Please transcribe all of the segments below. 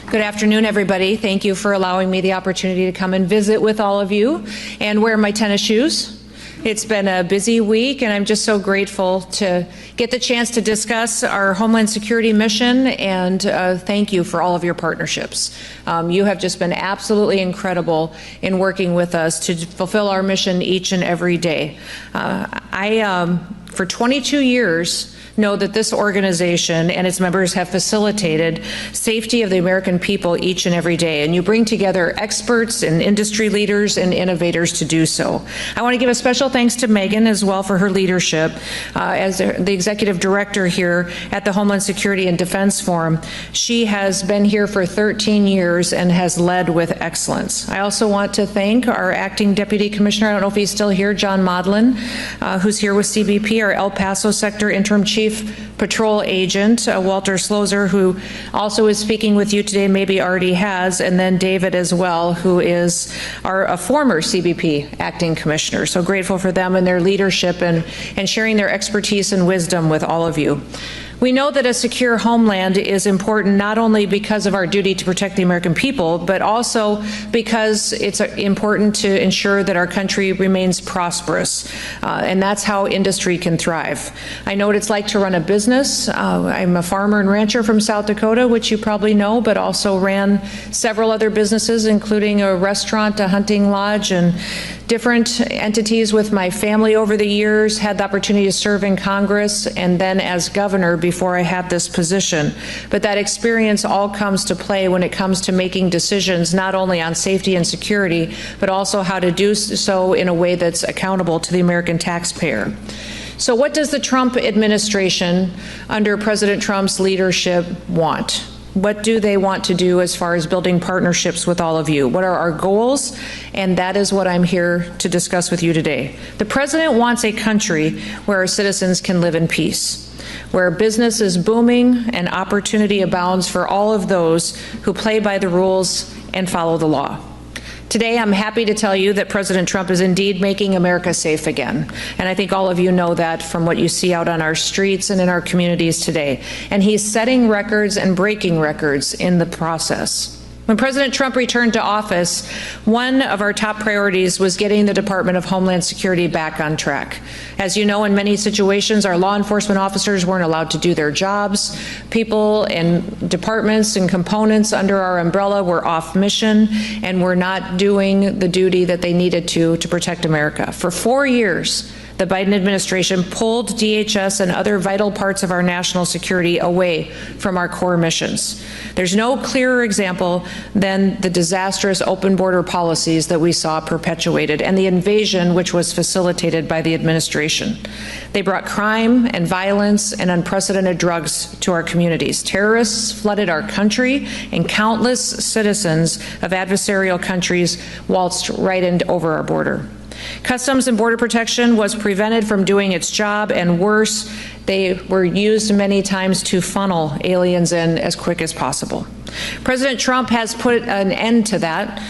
Good afternoon, everybody. Thank you for allowing me the opportunity to come and visit with all of you and wear my tennis shoes. It's been a busy week, and I'm just so grateful to get the chance to discuss our Homeland Security mission, and thank you for all of your partnerships. You have just been absolutely incredible in working with us to fulfill our mission each and every day. For 22 years, know that this organization and its members have facilitated safety of the American people each and every day, and you bring together experts and industry leaders and innovators to do so. I want to give a special thanks to Megan as well for her leadership as the executive director here at the Homeland Security and Defense Forum. She has been here for 13 years and has led with excellence. I also want to thank our acting deputy commissioner, I don't know if he's still here, John Modlin, who's here with CBP, our El Paso sector interim chief patrol agent, Walter Slozer, who also is speaking with you today, maybe already has, and then David as well, who is a former CBP acting commissioner. So grateful for them and their leadership and sharing their expertise and wisdom with all of you. We know that a secure homeland is important not only because of our duty to protect the American people, but also because it's important to ensure that our country remains prosperous, and that's how industry can thrive. I know what it's like to run a business. I'm a farmer and rancher from South Dakota, which you probably know, but also ran several other businesses, including a restaurant, a hunting lodge, and different entities with my family over the years, had the opportunity to serve in Congress and then as governor before I had this position. But that experience all comes to play when it comes to making decisions not only on safety and security, but also how to do so in a way that's accountable to the American taxpayer. So what does the Trump administration under President Trump's leadership want? What do they want to do as far as building partnerships with all of you? What are our goals? And that is what I'm here to discuss with you today. The president wants a country where our citizens can live in peace, where business is booming and opportunity abounds for all of those who play by the rules and follow the law. Today, I'm happy to tell you that President Trump is indeed making America safe again. And I think all of you know that from what you see out on our streets and in our communities today. And he's setting records and breaking records in the process. When President Trump returned to office, one of our top priorities was getting the Department of Homeland Security back on track. As you know, in many situations, our law enforcement officers weren't allowed to do their jobs. People and departments and components under our umbrella were off mission and were not doing the duty that they needed to protect America. For 4 years, the Biden administration pulled DHS and other vital parts of our national security away from our core missions. There's no clearer example than the disastrous open border policies that we saw perpetuated and the invasion which was facilitated by the administration. They brought crime and violence and unprecedented drugs to our communities. Terrorists flooded our country, and countless citizens of adversarial countries waltzed right over our border. Customs and Border Protection was prevented from doing its job, and worse, they were used many times to funnel aliens in as quick as possible. President Trump has put an end to that,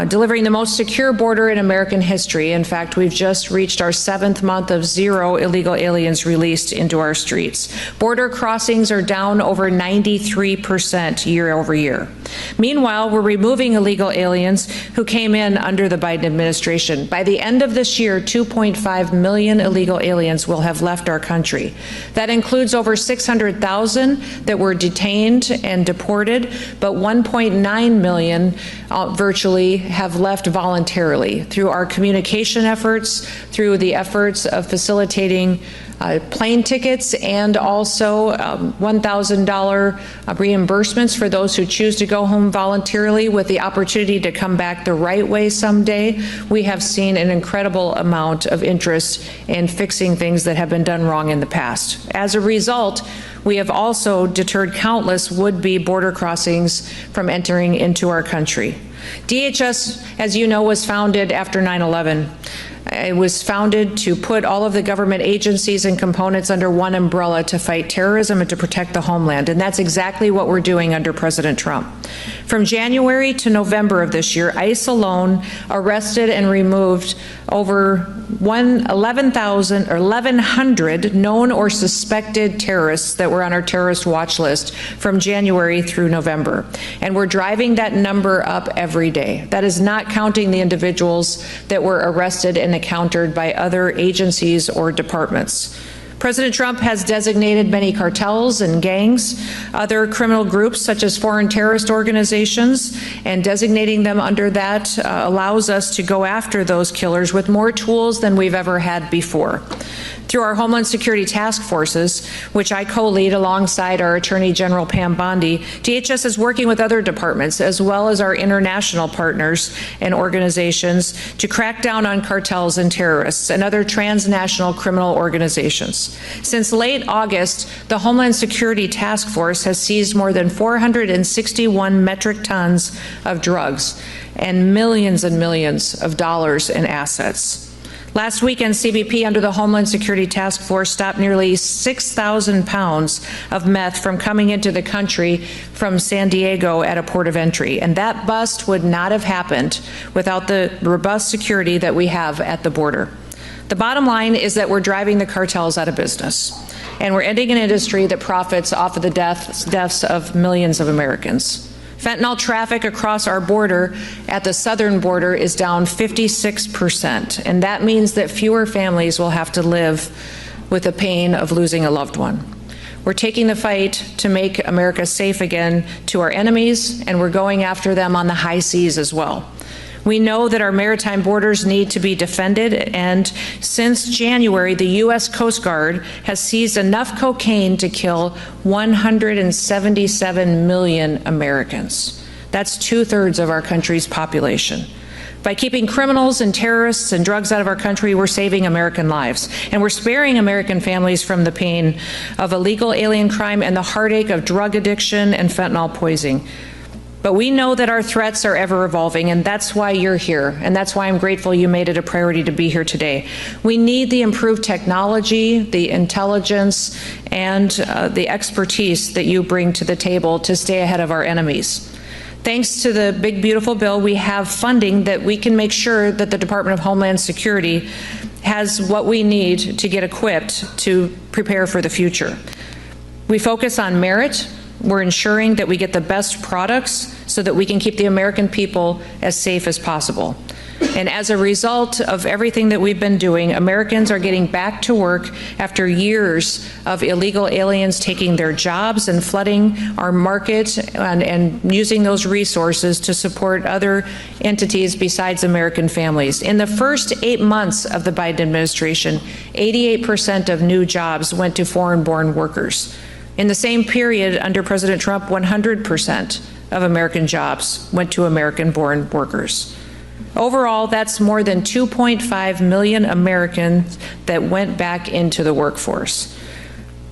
delivering the most secure border in American history. In fact, we've just reached our 7th month of 0 illegal aliens released into our streets. Border crossings are down over 93% year over year. Meanwhile, we're removing illegal aliens who came in under the Biden administration. By the end of this year, 2.5 million illegal aliens will have left our country. That includes over 600,000 that were detained and deported, but 1.9 million virtually have left voluntarily through our communication efforts, through the efforts of facilitating plane tickets, and also $1,000 reimbursements for those who choose to go home voluntarily with the opportunity to come back the right way someday. We have seen an incredible amount of interest in fixing things that have been done wrong in the past. As a result, we have also deterred countless would-be border crossings from entering into our country. DHS, as you know, was founded after 9/11. It was founded to put all of the government agencies and components under one umbrella to fight terrorism and to protect the homeland, and that's exactly what we're doing under President Trump. From January to November of this year, ICE alone arrested and removed over 1,100 known or suspected terrorists that were on our terrorist watch list from January through November. And we're driving that number up every day. That is not counting the individuals that were arrested and encountered by other agencies or departments. President Trump has designated many cartels and gangs, other criminal groups such as foreign terrorist organizations, and designating them under that allows us to go after those killers with more tools than we've ever had before. Through our Homeland Security Task Forces, which I co-lead alongside our Attorney General Pam Bondi, DHS is working with other departments as well as our international partners and organizations to crack down on cartels and terrorists and other transnational criminal organizations. Since late August, the Homeland Security Task Force has seized more than 461 metric tons of drugs and millions of dollars in assets. Last weekend, CBP under the Homeland Security Task Force stopped nearly 6,000 pounds of meth from coming into the country from San Diego at a port of entry. And that bust would not have happened without the robust security that we have at the border. The bottom line is that we're driving the cartels out of business, and we're ending an industry that profits off of the deaths of millions of Americans. Fentanyl traffic across our border at the southern border is down 56%, and that means that fewer families will have to live with the pain of losing a loved one. We're taking the fight to make America safe again to our enemies, and we're going after them on the high seas as well. We know that our maritime borders need to be defended, and since January, the U.S. Coast Guard has seized enough cocaine to kill 177 million Americans. That's 2/3 of our country's population. By keeping criminals and terrorists and drugs out of our country, we're saving American lives, and we're sparing American families from the pain of illegal alien crime and the heartache of drug addiction and fentanyl poisoning. But we know that our threats are ever evolving, and that's why you're here, and that's why I'm grateful you made it a priority to be here today. We need the improved technology, the intelligence, and the expertise that you bring to the table to stay ahead of our enemies. Thanks to the big, beautiful bill, we have funding that we can make sure that the Department of Homeland Security has what we need to get equipped to prepare for the future. We focus on merit. We're ensuring that we get the best products so that we can keep the American people as safe as possible. And as a result of everything that we've been doing, Americans are getting back to work after years of illegal aliens taking their jobs and flooding our market and using those resources to support other entities besides American families. In the first 8 months of the Biden administration, 88% of new jobs went to foreign-born workers. In the same period under President Trump, 100% of American jobs went to American-born workers. Overall, that's more than 2.5 million Americans that went back into the workforce.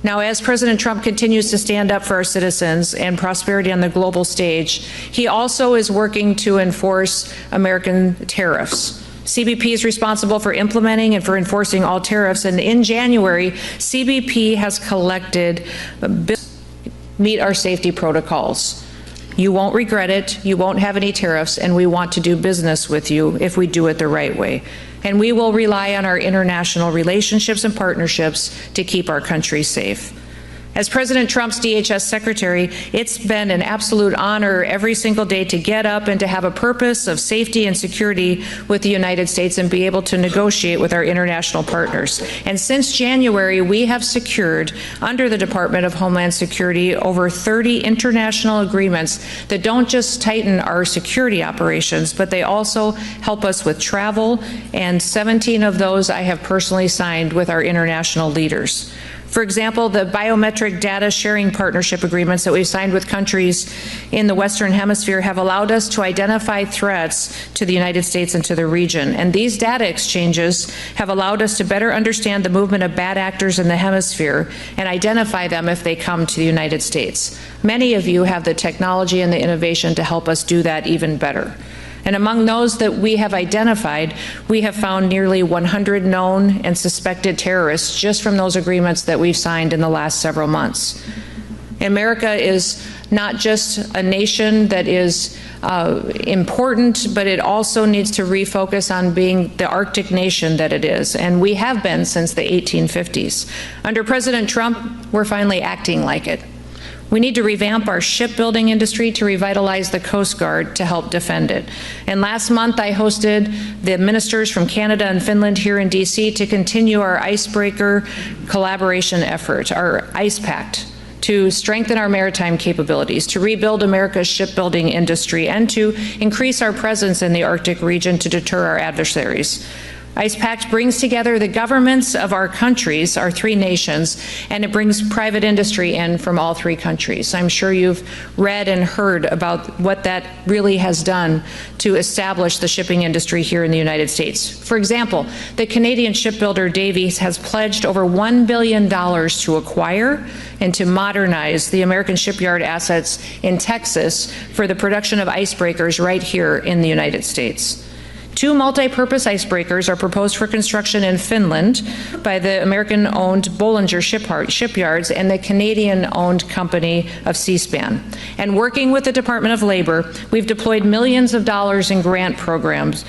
Now, as President Trump continues to stand up for our citizens and prosperity on the global stage, he also is working to enforce American tariffs. CBP is responsible for implementing and for enforcing all tariffs, and in January, CBP has collected meet our safety protocols. You won't regret it, you won't have any tariffs, and we want to do business with you if we do it the right way. And we will rely on our international relationships and partnerships to keep our country safe. As President Trump's DHS secretary, it's been an absolute honor every single day to get up and to have a purpose of safety and security with the United States and be able to negotiate with our international partners. And since January, we have secured, under the Department of Homeland Security, over 30 international agreements that don't just tighten our security operations, but they also help us with travel, and 17 of those I have personally signed with our international leaders. For example, the biometric data sharing partnership agreements that we've signed with countries in the Western Hemisphere have allowed us to identify threats to the United States and to the region. And these data exchanges have allowed us to better understand the movement of bad actors in the hemisphere and identify them if they come to the United States. Many of you have the technology and the innovation to help us do that even better. And among those that we have identified, we have found nearly 100 known and suspected terrorists just from those agreements that we've signed in the last several months. America is not just a nation that is important, but it also needs to refocus on being the Arctic nation that it is, and we have been since the 1850s. Under President Trump, we're finally acting like it. We need to revamp our shipbuilding industry to revitalize the Coast Guard to help defend it. And last month, I hosted the ministers from Canada and Finland here in D.C. to continue our icebreaker collaboration effort, our ICE Pact, to strengthen our maritime capabilities, to rebuild America's shipbuilding industry, and to increase our presence in the Arctic region to deter our adversaries. ICE Pact brings together the governments of our countries, our three nations, and it brings private industry in from all three countries. I'm sure you've read and heard about what that really has done to establish the shipping industry here in the United States. For example, the Canadian shipbuilder Davies has pledged over $1 billion to acquire and to modernize the American shipyard assets in Texas for the production of icebreakers right here in the United States. 2 multi-purpose icebreakers are proposed for construction in Finland by the American-owned Bollinger Shipyards and the Canadian-owned company of Seaspan. And working with the Department of Labor, we've deployed millions of dollars in grant programs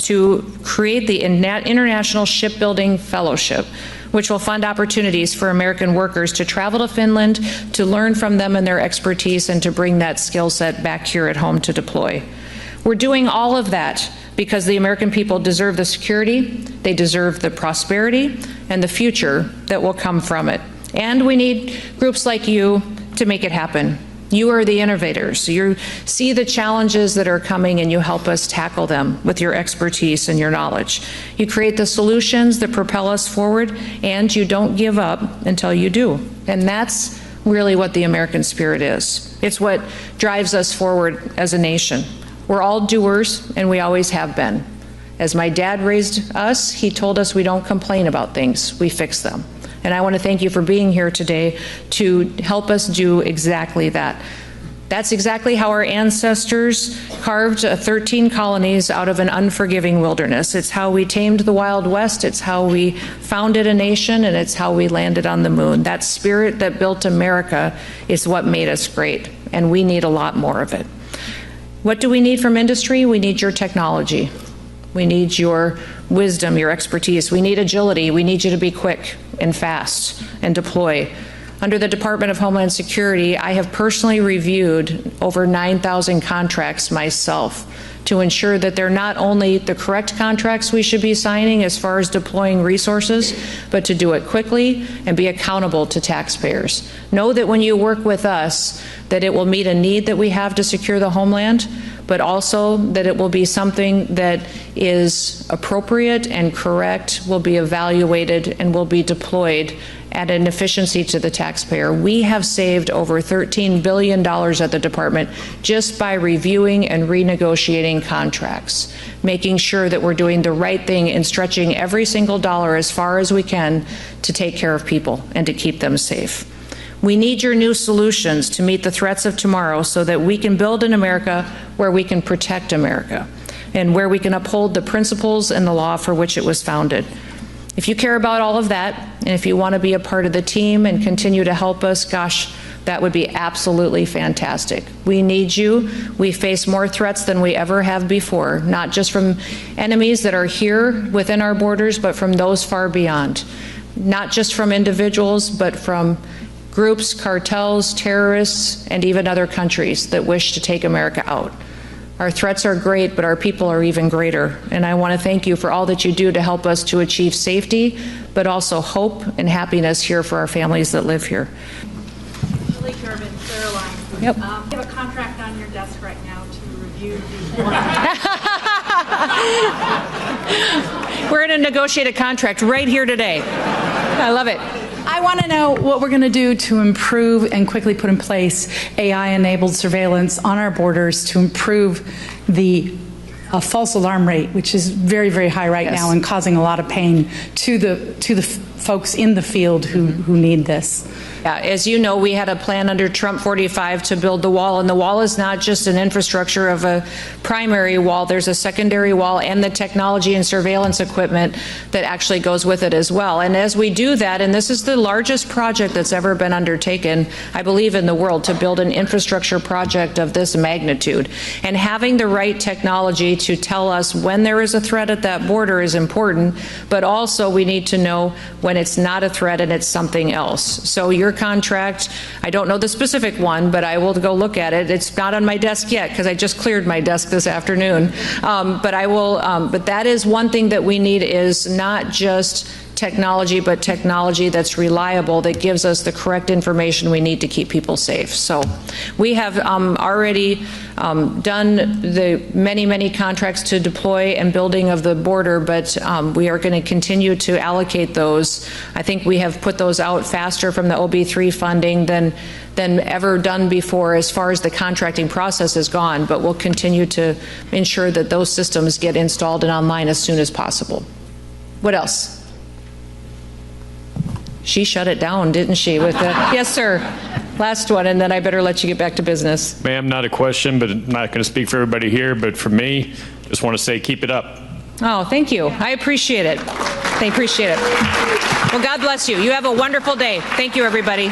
to create the International Shipbuilding Fellowship, which will fund opportunities for American workers to travel to Finland, to learn from them and their expertise, and to bring that skill set back here at home to deploy. We're doing all of that because the American people deserve the security, they deserve the prosperity, and the future that will come from it. And we need groups like you to make it happen. You are the innovators. You see the challenges that are coming and you help us tackle them with your expertise and your knowledge. You create the solutions that propel us forward, and you don't give up until you do. And that's really what the American spirit is. It's what drives us forward as a nation. We're all doers, and we always have been. As my dad raised us, he told us we don't complain about things, we fix them. And I want to thank you for being here today to help us do exactly that. That's exactly how our ancestors carved 13 colonies out of an unforgiving wilderness. It's how we tamed the Wild West, it's how we founded a nation, and it's how we landed on the moon. That spirit that built America is what made us great, and we need a lot more of it. What do we need from industry? We need your technology. We need your wisdom, your expertise. We need agility. We need you to be quick and fast and deploy. Under the Department of Homeland Security, I have personally reviewed over 9,000 contracts myself to ensure that they're not only the correct contracts we should be signing as far as deploying resources, but to do it quickly and be accountable to taxpayers. Know that when you work with us, that it will meet a need that we have to secure the homeland, but also that it will be something that is appropriate and correct, will be evaluated, and will be deployed at an efficiency to the taxpayer. We have saved over $13 billion at the department just by reviewing and renegotiating contracts, making sure that we're doing the right thing and stretching every single dollar as far as we can to take care of people and to keep them safe. We need your new solutions to meet the threats of tomorrow so that we can build an America where we can protect America and where we can uphold the principles and the law for which it was founded. If you care about all of that, and if you want to be a part of the team and continue to help us, gosh, that would be absolutely fantastic. We need you. We face more threats than we ever have before, not just from enemies that are here within our borders, but from those far beyond. Not just from individuals, but from groups, cartels, terrorists, and even other countries that wish to take America out. Our threats are great, but our people are even greater. And I want to thank you for all that you do to help us to achieve safety, but also hope and happiness here for our families that live here. Julie Durbin, Caroline. Yep. You have a contract on your desk right now to review the We're going to negotiate a contract right here today. I love it. I want to know what we're going to do to improve and quickly put in place AI-enabled surveillance on our borders to improve the false alarm rate, which is very, very high right now and causing a lot of pain to the folks in the field who need this. As you know, we had a plan under Trump 45 to build the wall, and the wall is not just an infrastructure of a primary wall. There's a secondary wall and the technology and surveillance equipment that actually goes with it as well. And as we do that, and this is the largest project that's ever been undertaken, I believe, in the world, to build an infrastructure project of this magnitude. And having the right technology to tell us when there is a threat at that border is important, but also we need to know when it's not a threat and it's something else. So your contract, I don't know the specific one, but I will go look at it. It's not on my desk yet because I just cleared my desk this afternoon. But I will. But that is one thing that we need, is not just technology, but technology that's reliable, that gives us the correct information we need to keep people safe. So we have already done the many contracts to deploy and building of the border, but we are going to continue to allocate those. I think we have put those out faster from the OB3 funding than ever done before as far as the contracting process has gone, but we'll continue to ensure that those systems get installed and online as soon as possible. What else? She shut it down, didn't she? With the yes, sir. Last one, and then I better let you get back to business. Ma'am, not a question, but I'm not going to speak for everybody here, but for me, just want to say keep it up. Oh, thank you. I appreciate it. I appreciate it. Well, God bless you. You have a wonderful day. Thank you, everybody.